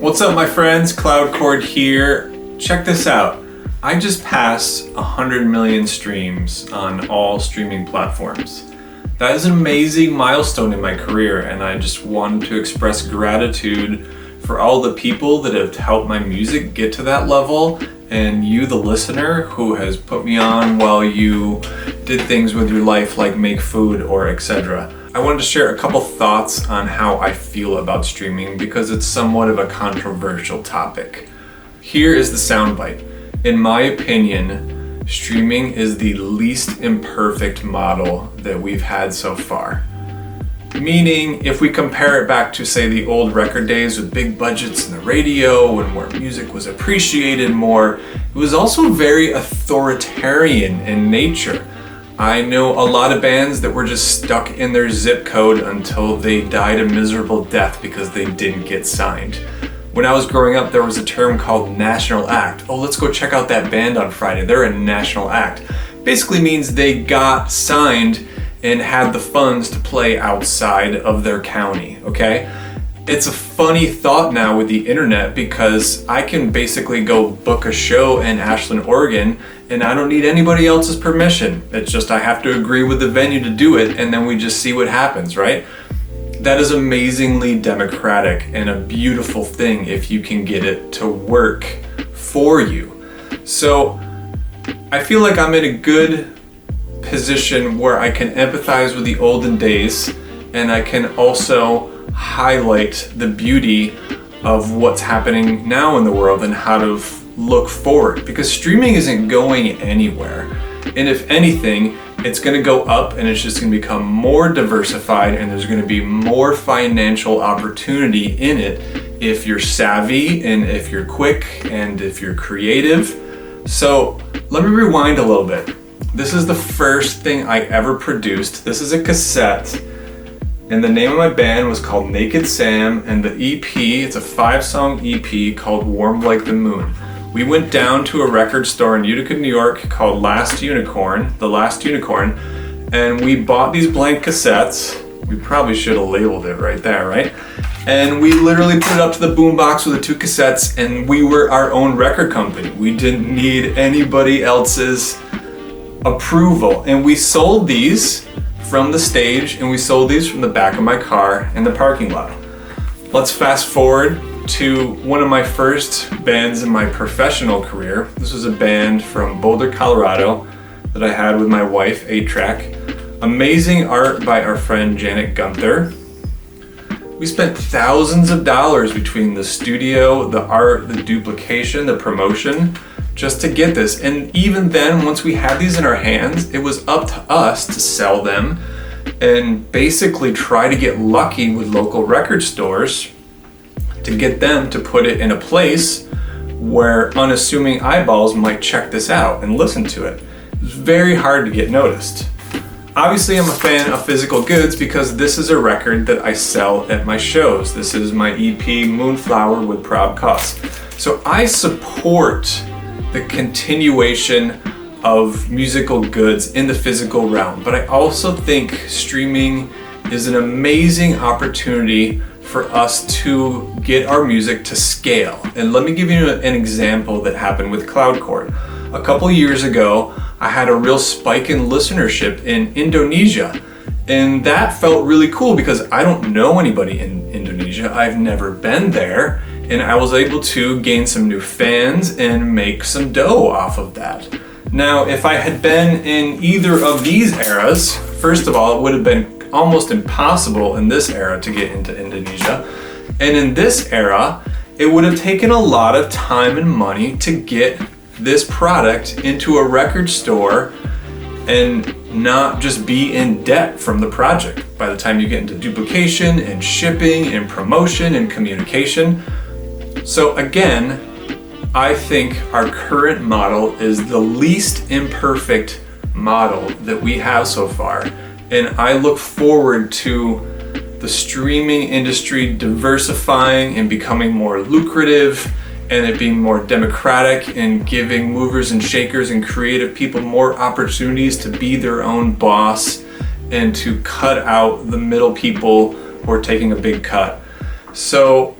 What's up, my friends? Cloudchord here. Check this out. I just passed 100 million streams on all streaming platforms. That is an amazing milestone in my career, and I just wanted to express gratitude for all the people that have helped my music get to that level, and you, the listener, who has put me on while you did things with your life like make food or etc. I wanted to share a couple thoughts on how I feel about streaming because it's somewhat of a controversial topic. Here is the soundbite. In my opinion, streaming is the least imperfect model that we've had so far. Meaning, if we compare it back to, say, the old record days with big budgets in the radio and where music was appreciated more, it was also very authoritarian in nature. I know a lot of bands that were just stuck in their zip code until they died a miserable death because they didn't get signed. When I was growing up, there was a term called national act. Oh, let's go check out that band on Friday. They're a national act. Basically means they got signed and had the funds to play outside of their county, okay? It's a funny thought now with the internet because I can basically go book a show in Ashland, Oregon, and I don't need anybody else's permission. It's just I have to agree with the venue to do it, and then we just see what happens, right? That is amazingly democratic and a beautiful thing if you can get it to work for you. So I feel like I'm in a good position where I can empathize with the olden days, and I can also highlight the beauty of what's happening now in the world and how to look forward, because streaming isn't going anywhere, and if anything, it's going to go up, and it's just going to become more diversified, and there's going to be more financial opportunity in it if you're savvy and if you're quick and if you're creative. So let me rewind a little bit. This is the first thing I ever produced. This is a cassette, and the name of my band was called Naked Sam, and the EP, it's a 5-song EP called Warm Like the Moon. We went down to a record store in Utica, New York called The Last Unicorn, and we bought these blank cassettes. We probably should have labeled it right there, right? And we literally put it up to the boombox with the 2 cassettes, and we were our own record company. We didn't need anybody else's approval, and we sold these from the stage, and we sold these from the back of my car in the parking lot. Let's fast forward to one of my first bands in my professional career. This was a band from Boulder, Colorado that I had with my wife, 8-Track. Amazing art by our friend Janet Gunther. We spent thousands of dollars between the studio, the art, the duplication, the promotion, just to get this. And even then, once we had these in our hands, it was up to us to sell them and basically try to get lucky with local record stores to get them to put it in a place where unassuming eyeballs might check this out and listen to it. It's very hard to get noticed. Obviously, I'm a fan of physical goods because this is a record that I sell at my shows. This is my EP, Moonflower with Proud Cause. So I support the continuation of musical goods in the physical realm, but I also think streaming is an amazing opportunity for us to get our music to scale. And let me give you an example that happened with Cloudcore. A couple years ago, I had a real spike in listenership in Indonesia, and that felt really cool because I don't know anybody in Indonesia. I've never been there, and I was able to gain some new fans and make some dough off of that. Now, if I had been in either of these eras, first of all, it would have been almost impossible in this era to get into Indonesia. And in this era, it would have taken a lot of time and money to get this product into a record store and not just be in debt from the project. By the time you get into duplication and shipping and promotion and communication. So again, I think our current model is the least imperfect model that we have so far. And I look forward to the streaming industry diversifying and becoming more lucrative, and it being more democratic and giving movers and shakers and creative people more opportunities to be their own boss and to cut out the middle people who are taking a big cut. So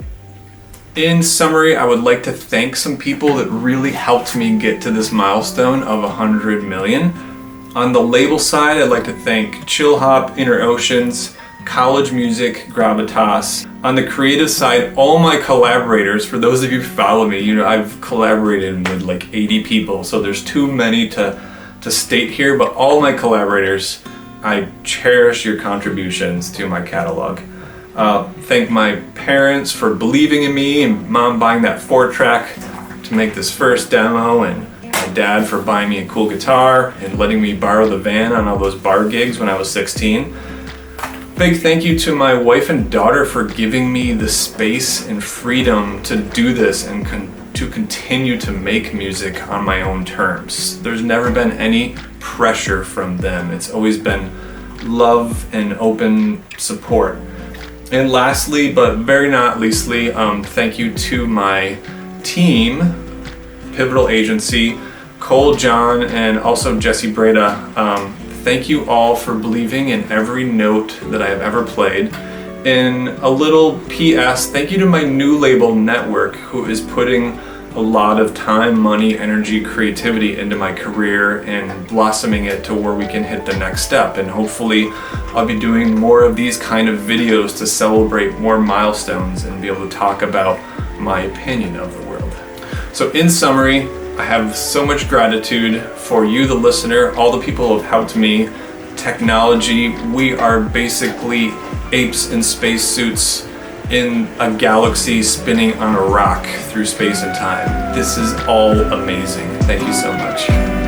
In summary, I would like to thank some people that really helped me get to this milestone of 100 million. On the label side, I'd like to thank Chill Hop, Inner Oceans, College Music, Gravitas. On the creative side, all my collaborators, for those of you who follow me, you know I've collaborated with like 80 people, so there's too many to state here, but all my collaborators, I cherish your contributions to my catalog. Thank my parents for believing in me, and mom buying that 4-track to make this first demo, and my dad for buying me a cool guitar and letting me borrow the van on all those bar gigs when I was 16. Big thank you to my wife and daughter for giving me the space and freedom to do this and to continue to make music on my own terms. There's never been any pressure from them. It's always been love and open support. And lastly, but very not leastly, thank you to my team, Pivotal Agency, Cole, John, and also Jesse Breda. Thank you all for believing in every note that I have ever played. In a little PS, thank you to my new label Network, who is putting a lot of time, money, energy, creativity into my career and blossoming it to where we can hit the next step. And hopefully I'll be doing more of these kind of videos to celebrate more milestones and be able to talk about my opinion of the world. So in summary, I have so much gratitude for you, the listener, all the people who have helped me. Technology, we are basically apes in spacesuits in a galaxy spinning on a rock through space and time. This is all amazing. Thank you so much.